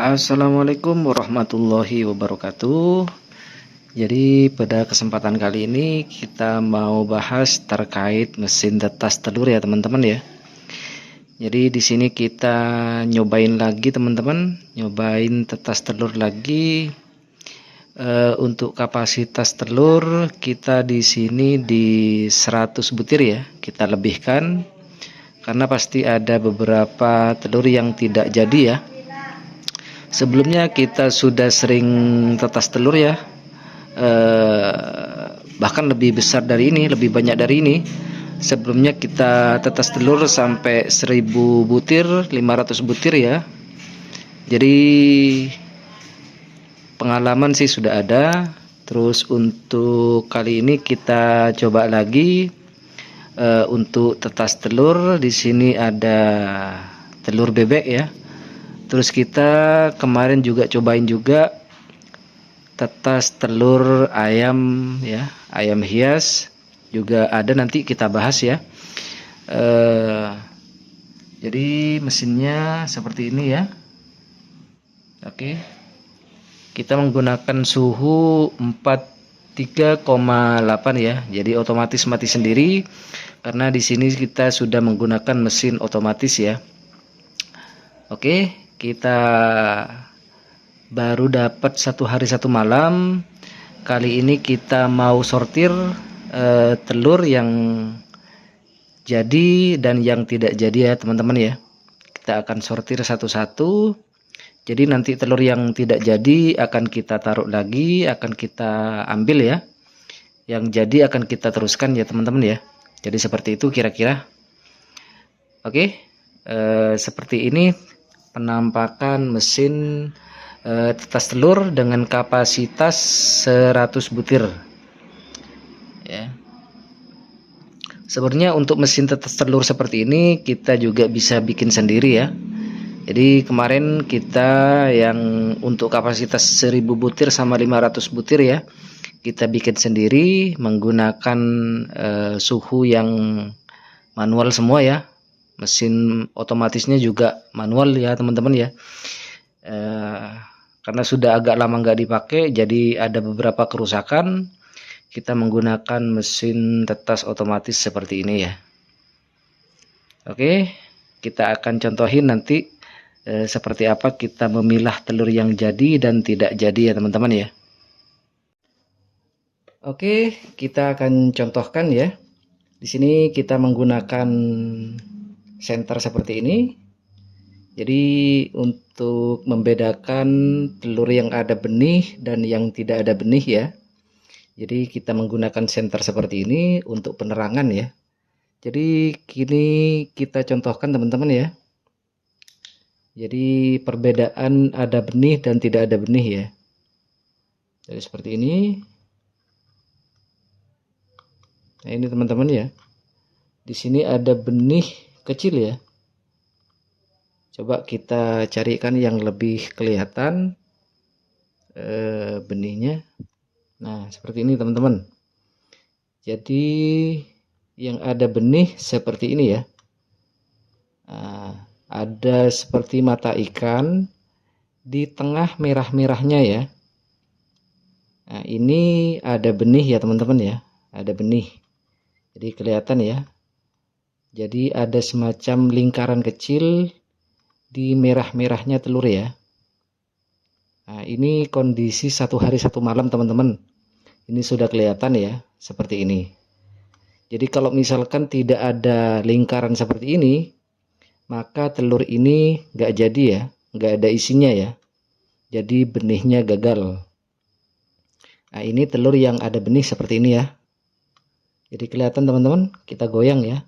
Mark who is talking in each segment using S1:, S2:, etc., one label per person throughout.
S1: Assalamualaikum warahmatullahi wabarakatuh. Jadi pada kesempatan kali ini kita mau bahas terkait mesin tetas telur ya teman-teman ya. Jadi di sini kita nyobain lagi teman-teman, nyobain tetas telur lagi. Untuk kapasitas telur kita di sini di 100 butir ya. Kita lebihkan karena pasti ada beberapa telur yang tidak jadi ya. Sebelumnya kita sudah sering tetas telur ya, bahkan lebih besar dari ini, lebih banyak dari ini. Sebelumnya kita tetas telur sampai 1000 butir, 500 butir ya. Jadi pengalaman sih sudah ada. Terus untuk kali ini kita coba lagi untuk tetas telur. Di sini ada telur bebek ya. Terus kita kemarin juga cobain juga tetas telur ayam ya, ayam hias juga ada, nanti kita bahas ya. Jadi mesinnya seperti ini ya. Oke. Kita menggunakan suhu 43,8 ya. Jadi otomatis mati sendiri karena di sini kita sudah menggunakan mesin otomatis ya. Oke. Kita baru dapat 1 hari 1 malam. Kali ini kita mau sortir telur yang jadi dan yang tidak jadi ya teman-teman ya. Kita akan sortir satu-satu. Jadi nanti telur yang tidak jadi akan kita taruh lagi, akan kita ambil ya. Yang jadi akan kita teruskan ya teman-teman ya. Jadi seperti itu kira-kira. Oke, seperti ini penampakan mesin tetas telur dengan kapasitas 100 butir ya. Sebenarnya untuk mesin tetas telur seperti ini kita juga bisa bikin sendiri ya. Jadi kemarin kita yang untuk kapasitas 1000 butir sama 500 butir ya, kita bikin sendiri menggunakan suhu yang manual semua ya. Mesin otomatisnya juga manual ya teman-teman ya. Karena sudah agak lama nggak dipakai, jadi ada beberapa kerusakan. Kita menggunakan mesin tetas otomatis seperti ini ya. Oke, kita akan contohin nanti seperti apa kita memilah telur yang jadi dan tidak jadi ya teman-teman ya. Oke, kita akan contohkan ya. Di sini kita menggunakan senter seperti ini. Jadi untuk membedakan telur yang ada benih dan yang tidak ada benih ya. Jadi kita menggunakan senter seperti ini untuk penerangan ya. Jadi kini kita contohkan teman-teman ya. Jadi perbedaan ada benih dan tidak ada benih ya. Jadi seperti ini. Nah ini teman-teman ya. Di sini ada benih kecil ya. Coba kita carikan yang lebih kelihatan benihnya. Nah seperti ini teman-teman. Jadi yang ada benih seperti ini ya. Nah, ada seperti mata ikan di tengah merah-merahnya ya. Nah ini ada benih ya teman-teman ya. Ada benih. Jadi kelihatan ya. Jadi ada semacam lingkaran kecil di merah-merahnya telur ya. Nah ini kondisi 1 hari 1 malam teman-teman. Ini sudah kelihatan ya, seperti ini. Jadi kalau misalkan tidak ada lingkaran seperti ini, maka telur ini nggak jadi ya, nggak ada isinya ya. Jadi benihnya gagal. Nah ini telur yang ada benih seperti ini ya. Jadi kelihatan teman-teman, kita goyang ya.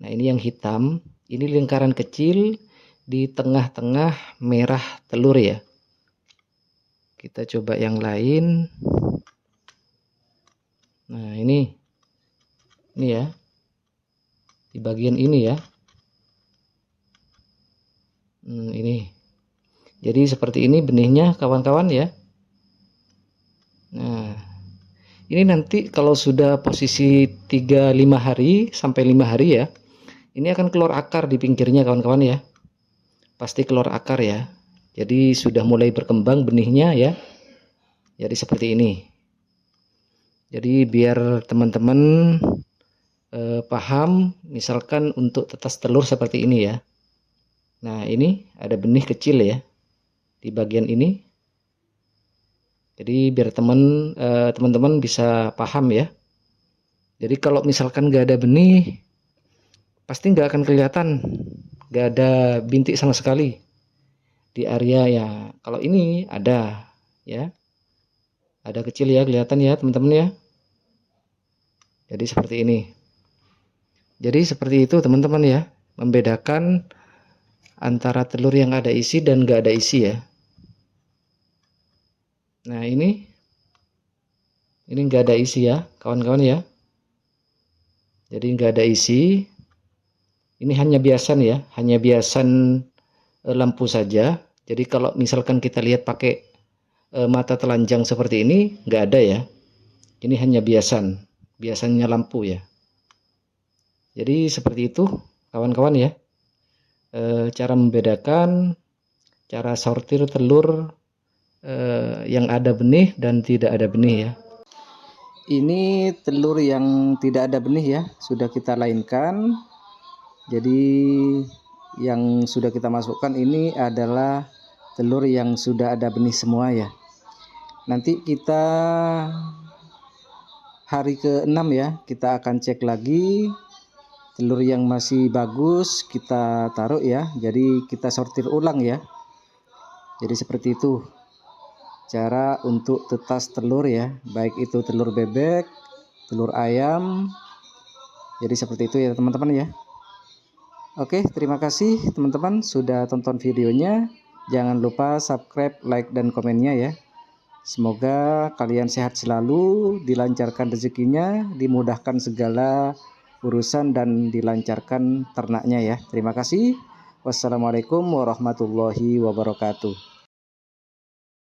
S1: Nah ini yang hitam, ini lingkaran kecil di tengah-tengah merah telur ya. Kita coba yang lain. Nah ini ya, di bagian ini ya. Ini. Jadi seperti ini benihnya kawan-kawan ya. Nah ini nanti kalau sudah posisi 3-5 hari sampai 5 hari ya. Ini akan keluar akar di pinggirnya kawan-kawan ya. pasti keluar akar ya. Jadi sudah mulai berkembang benihnya ya. Jadi seperti ini. Jadi biar teman-teman paham, misalkan untuk tetas telur seperti ini ya. Nah, ini ada benih kecil ya di bagian ini. Jadi biar teman-teman bisa paham ya. Jadi kalau misalkan nggak ada benih, pasti nggak akan kelihatan, nggak ada bintik sama sekali di area ya. Kalau ini ada ya, ada kecil ya, kelihatan ya teman-teman ya. Jadi seperti ini. Jadi seperti itu teman-teman ya, membedakan antara telur yang ada isi dan nggak ada isi ya. Nah ini nggak ada isi ya kawan-kawan ya. Jadi nggak ada isi. Ini hanya biasan ya, hanya biasan lampu saja. Jadi kalau misalkan kita lihat pakai mata telanjang seperti ini, nggak ada ya. Ini hanya biasannya lampu ya. Jadi seperti itu kawan-kawan ya. Cara membedakan, cara sortir telur yang ada benih dan tidak ada benih ya. Ini telur yang tidak ada benih ya, sudah kita lainkan. Jadi yang sudah kita masukkan ini adalah telur yang sudah ada benih semua ya. Nanti kita hari ke-6 ya, kita akan cek lagi telur yang masih bagus kita taruh ya. Jadi kita sortir ulang ya. Jadi seperti itu cara untuk tetas telur ya, baik itu telur bebek, telur ayam. Jadi seperti itu ya teman-teman ya. Oke, terima kasih teman-teman sudah tonton videonya. Jangan lupa subscribe, like, dan komennya ya. Semoga kalian sehat selalu, dilancarkan rezekinya, dimudahkan segala urusan, dan dilancarkan ternaknya ya. Terima kasih. Wassalamualaikum warahmatullahi wabarakatuh.